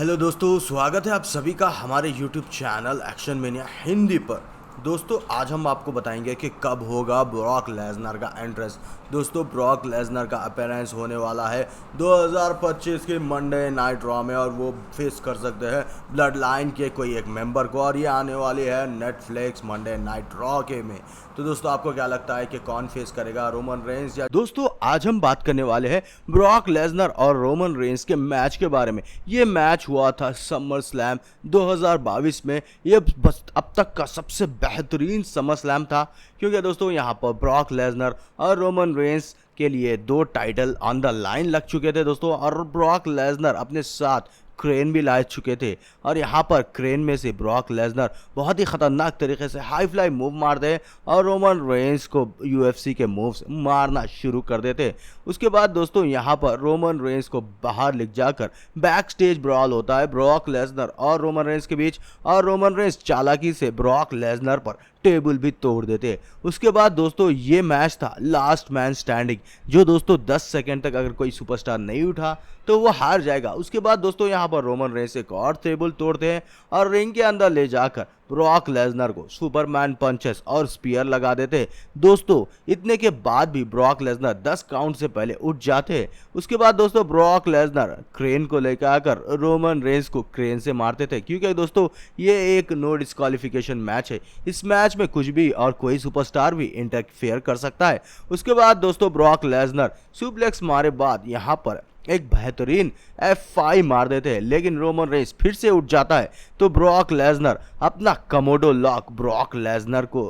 Hello दोस्तों, स्वागत है आप सभी का हमारे YouTube channel action mania Hindi पर। दोस्तों आज हम आपको बताएंगे कि कब होगा ब्रॉक लेसनर का एंट्रेंस। दोस्तों ब्रॉक लेसनर का अपीयरेंस होने वाला है 2025 के मंडे नाइट रॉ में, और वो फेस कर सकते हैं ब्लड लाइन के कोई एक मेंबर को, और ये आने वाली है नेटफ्लिक्स मंडे नाइट रॉ के में। तो दोस्तों आपको क्या लगता है कि कौन फेस करेगा, रोमन रेंस या? दोस्तों आज हम बात करने वाले हैं ब्रॉक लेसनर और रोमन रेंस के मैच के बारे में। ये मैच हुआ था समर स्लैम 2022 में। ये बस अब तक का सबसे बेहतरीन समर स्लैम था, क्योंकि दोस्तों यहाँ पर ब्रॉक लेसनर और रोमन रेंस के लिए दो टाइटल ऑन द लाइन लग चुके थे दोस्तों, और ब्रॉक लेसनर अपने साथ क्रेन भी ला चुके थे। और यहाँ पर क्रेन में से ब्रॉक लेसनर बहुत ही खतरनाक तरीके से हाई फ्लाई मूव मारते हैं और रोमन रेंस को यूएफसी के मूव्स मारना शुरू कर देते। उसके बाद दोस्तों यहाँ पर रोमन रेंस को बाहर ले जाकर बैक स्टेज ब्रॉल होता है ब्रॉक लेसनर और रोमन रेंस के बीच, और रोमन रेंस चालाकी से ब्रॉक लेसनर पर टेबल भी तोड़ देते। उसके बाद दोस्तों ये मैच था लास्ट मैन स्टैंडिंग, जो दोस्तों 10 सेकंड तक अगर कोई सुपरस्टार नहीं उठा तो वो हार जाएगा। उसके बाद दोस्तों यहाँ पर रोमन रेंस एक और टेबल तोड़ते हैं और रिंग के अंदर ले जाकर ब्रॉक लेसनर को सुपरमैन पंचेस और स्पीयर लगा देते। दोस्तों इतने के बाद भी ब्रॉक लेसनर 10 काउंट से पहले उठ जाते। उसके बाद दोस्तों ब्रॉक लेसनर क्रेन को लेकर आकर रोमन रेंस को क्रेन से मारते थे, क्योंकि दोस्तों ये एक नो डिस्क्वालिफिकेशन मैच है। इस मैच में कुछ भी और कोई सुपरस्टार भी इंटरफेयर कर सकता है। उसके बाद दोस्तों ब्रॉक लेसनर सुप्लेक्स मारे बाद यहाँ पर एक बेहतरीन F5 मार देते हैं, लेकिन रोमन रेंस फिर से उठ जाता है। तो ब्रॉक लेसनर अपना कमोडो लॉक ब्रॉक लेसनर को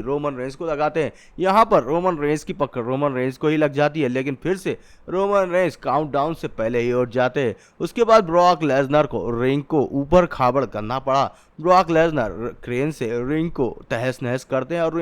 रोमन रेंस को लगाते हैं। यहाँ पर रोमन रेंस की पकड़ रोमन रेंस को ही लग जाती है, लेकिन फिर से रोमन रेंस काउंटडाउन से पहले ही उठ जाते हैं। उसके बाद ब्रॉक लेसनर को रिंग को ऊपर खाबड़ करना पड़ा। ब्रॉक लेसनर क्रेन से रिंग को तहस नहस करते हैं और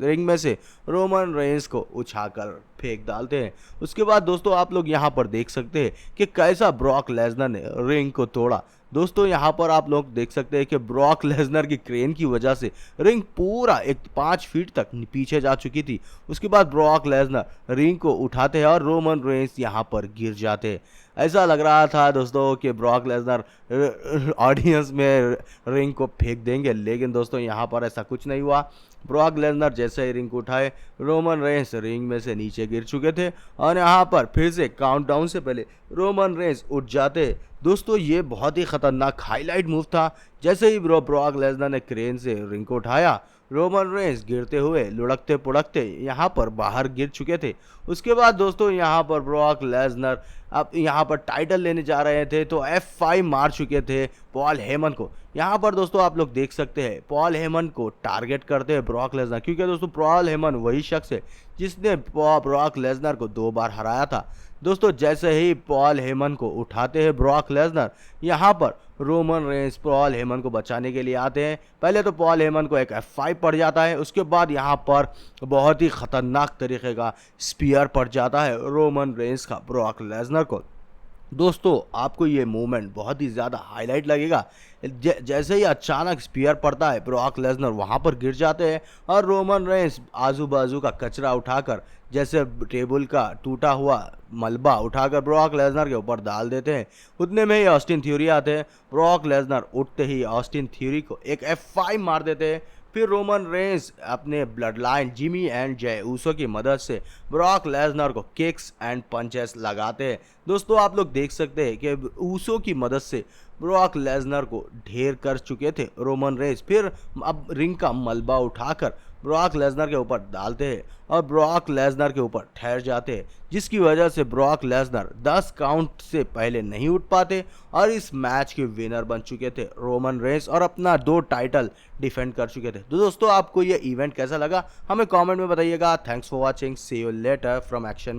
रिंग में से रोमन रेंस को उछाकर फेंक डालते हैं। उसके बाद दोस्तों आप लोग यहाँ पर देख सकते हैं कि कैसा ब्रॉक लेसनर ने रिंग को तोड़ा। दोस्तों यहाँ पर आप लोग देख सकते हैं कि ब्रॉक लेसनर की क्रेन की वजह से रिंग पूरा एक 5 फीट तक पीछे जा चुकी थी। उसके बाद ब्रॉक लेसनर रिंग को उठाते हैं और रोमन रेंस यहाँ पर गिर जाते हैं। ऐसा लग रहा था दोस्तों कि ब्रॉक लेसनर ऑडियंस में रिंग को फेंक देंगे, लेकिन दोस्तों यहाँ पर ऐसा कुछ नहीं हुआ। ब्रॉक लेसनर जैसे ही रिंग को उठाए, रोमन रेंस रिंग में से नीचे गिर चुके थे, और यहाँ पर फिर से काउंटडाउन से पहले रोमन रेंस उठ जाते। दोस्तों ये बहुत ही खतरनाक हाईलाइट मूव था। जैसे ही ब्रॉक लेसनर ने क्रेन से रिंग को उठाया, रोमन रेंस गिरते हुए लुढ़कते पुढ़कते यहाँ पर बाहर गिर चुके थे। उसके बाद दोस्तों यहाँ पर ब्रॉक लेसनर अब यहाँ पर टाइटल लेने जा रहे थे, तो F5 मार चुके थे पॉल हेमन को। यहाँ पर दोस्तों आप लोग देख सकते हैं पॉल हेमन को टारगेट करते हैं ब्रॉक लेसनर, क्योंकि दोस्तों पॉल हेमन वही शख्स है जिसने ब्रॉक लेसनर को 2 बार हराया था। दोस्तों जैसे ही पॉल हेमन को उठाते हैं ब्रॉक लेसनर, यहाँ पर रोमन रेंस पॉल हेमन को बचाने के लिए आते हैं। पहले तो पॉल हेमन को एक F5 पड़ जाता है, उसके बाद यहाँ पर बहुत ही खतरनाक तरीके का स्पीयर पड़ जाता है रोमन रेंस का ब्रॉक लेसनर को। दोस्तों आपको ये मूवमेंट बहुत ही ज़्यादा हाईलाइट लगेगा। जैसे ही अचानक स्पीयर पड़ता है, ब्रॉक लेसनर वहाँ पर गिर जाते हैं और रोमन रेंस आजू बाजू का कचरा उठाकर, जैसे टेबल का टूटा हुआ मलबा उठाकर ब्रॉक लेसनर के ऊपर डाल देते हैं। उतने में ही ऑस्टिन थ्योरी आते हैं। ब्रॉक लेसनर उठते ही ऑस्टिन थ्योरी को एक F5 मार देते हैं। फिर रोमन रेंस अपने ब्लड लाइन जिमी एंड जय ऊसो की मदद से ब्रॉक लेसनर को किक्स एंड पंचेस लगाते हैं। दोस्तों आप लोग देख सकते हैं कि ऊसो की मदद से ब्रॉक लेसनर को ढेर कर चुके थे रोमन रेंस। फिर अब रिंग का मलबा उठाकर ब्रॉक लेसनर के ऊपर डालते हैं और ब्रॉक लेसनर के ऊपर ठहर जाते हैं, जिसकी वजह से ब्रॉक लेसनर 10 काउंट से पहले नहीं उठ पाते और इस मैच के विनर बन चुके थे रोमन रेंस, और अपना 2 टाइटल डिफेंड कर चुके थे। तो दोस्तों आपको ये इवेंट कैसा लगा हमें कमेंट में बताइएगा। Thanks for watching, see you later from action.